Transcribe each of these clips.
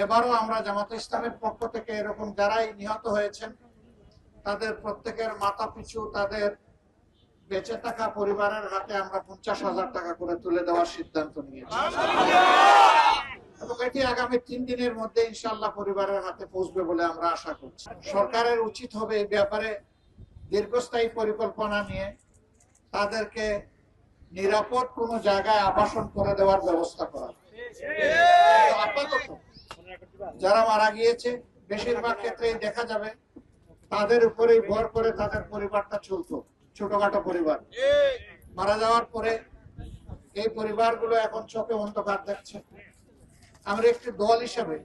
এবারও আমরা জামাতে ইসলামের পক্ষ থেকে এরকম যারাই নিহত হয়েছেন তাদের প্রত্যেকের মাথা পিছু তাদের বেঁচে থাকা পরিবারের হাতে আমরা 50,000 টাকা করে তুলে দেওয়ার সিদ্ধান্ত নিয়েছি এবং এটি আগামী 3 দিনের মধ্যে ইনশাআল্লাহ পরিবারের হাতে পৌঁছবে বলে আমরা আশা করছি। সরকারের উচিত হবে এই ব্যাপারে দীর্ঘস্থায়ী পরিকল্পনা নিয়ে তাদেরকে নিরাপদ কোনো জায়গায় আবাসন করে দেওয়ার ব্যবস্থা করা। আপাতত যারা মারা গিয়েছে বেশিরভাগ ক্ষেত্রেই দেখা যাবে তাদের উপরেই ভর করে তাদের পরিবারটা চলতো, ছোটখাটো পরিবার। মারা যাওয়ার পরে এই পরিবারগুলো এখন চোখে অন্ধকার দেখছে। আমরা একটি দল হিসেবে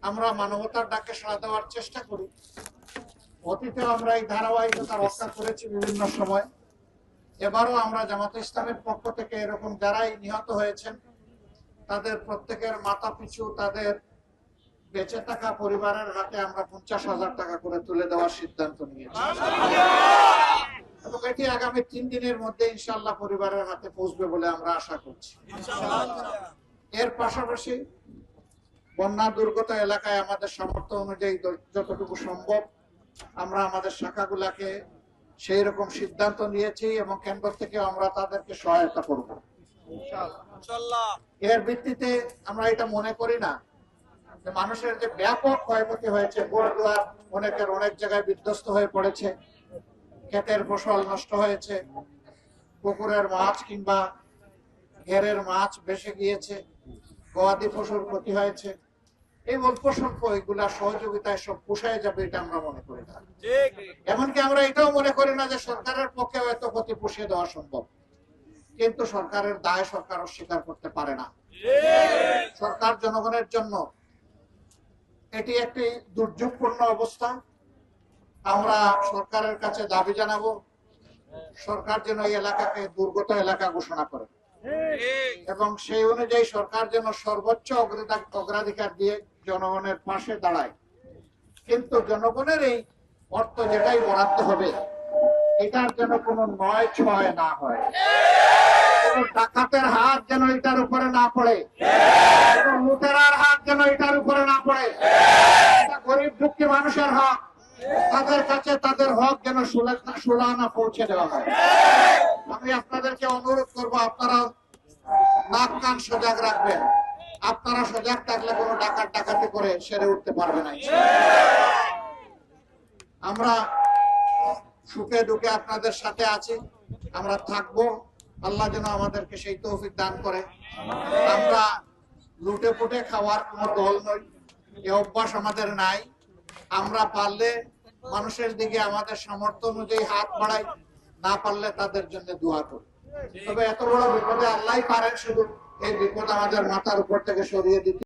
আমরা মানবতার ডাকে সাড়া দেওয়ার চেষ্টা করি। অতীতে আমরা এই ধারাবাহিকতা রক্ষা করেছি বিভিন্ন সময়। এবারও আমরা জামাতে ইসলামের পক্ষ থেকে এরকম যারাই নিহত হয়েছেন তাদের প্রত্যেকের মাথা পিছু তাদের বেঁচে থাকা পরিবারের হাতে আমরা 50,000 টাকা করে তুলে দেওয়ার সিদ্ধান্ত নিয়েছি এবং এটি আগামী 3 দিনের মধ্যে ইনশাআল্লাহ পরিবারের হাতে পৌঁছবে বলে আমরা আশা করছি। এর পাশাপাশি বন্যা দুর্গত এলাকায় আমাদের সামর্থ্য অনুযায়ী যতটুকু সম্ভব আমরা আমাদের শাখাগুলাকে সেই রকম সিদ্ধান্ত নিয়েছি এবং কেন্দ্র থেকে আমরা তাদেরকে সহায়তা করব। এর ভিত্তিতে আমরা এটা মনে করি না যে মানুষের যে ব্যাপক ক্ষয়ক্ষতি হয়েছে, ঘরদুয়ার অনেকের অনেক জায়গায় বিধ্বস্ত হয়ে পড়েছে, ক্ষেতের ফসল নষ্ট হয়েছে, পুকুরের মাছ কিংবা ঘেরের মাছ ভেসে গিয়েছে, গবাদি পশুর ক্ষতি হয়েছে, এই অল্প স্বল্প এগুলা সহযোগিতায় সব পুষায় যাবে এটা আমরা মনে করি না। এমনকি আমরা এটাও মনে করি না যে সরকারের পক্ষে এত ক্ষতি পুষিয়ে দেওয়া সম্ভব, কিন্তু সরকারের দায় সরকার অস্বীকার করতে পারে না। সরকার জনগণের জন্য এটি একটি দুর্যোগপূর্ণ অবস্থা। আমরা সরকারের কাছে দাবি জানাবো সরকার যেন এই এলাকাকে দুর্গত এলাকা ঘোষণা করে এবং সেই অনুযায়ী সরকার যেন সর্বোচ্চ অগ্রাধিকার দিয়ে জনগণের পাশে দাঁড়ায়। কিন্তু জনগণের এই অর্থ যেটাই বরাদ্দ হবে এটার যেন কোনো ৯-৬ না হয়, কোন ডাকাতের হাত যেন এটার উপরে না পড়ে, কোন লুটেরার হাত যেন এটার উপরে না পড়ে। এটা গরিব দুঃখী মানুষের হক, তাদের কাছে তাদের হক যেন সুলানা পৌঁছে দেওয়া হয়। আমি আপনাদেরকে অনুরোধ করবো আপনারা নাক কান সজাগ রাখবেন। আপনারা সজাগ থাকলে কোনো ডাকাতি করে সেরে উঠতে পারবে না। আমরা সুখে দুঃখে আপনাদের সাথে আছি, আমরা থাকবো। আল্লাহ যেন আমাদেরকে সেই তৌফিক দান করে। আমরা লুটে পুটে খাওয়ার কোনো দল নই, এই অভ্যাস আমাদের নাই। আমরা পারলে মানুষের দিকে আমাদের সামর্থ্য অনুযায়ী হাত বাড়াই, না পারলে তাদের জন্য দোয়া করি। তবে এত বড় বিপদে আল্লাহই পারেন শুধু এই বিপদ আমাদের মাথার উপর থেকে সরিয়ে দিতে।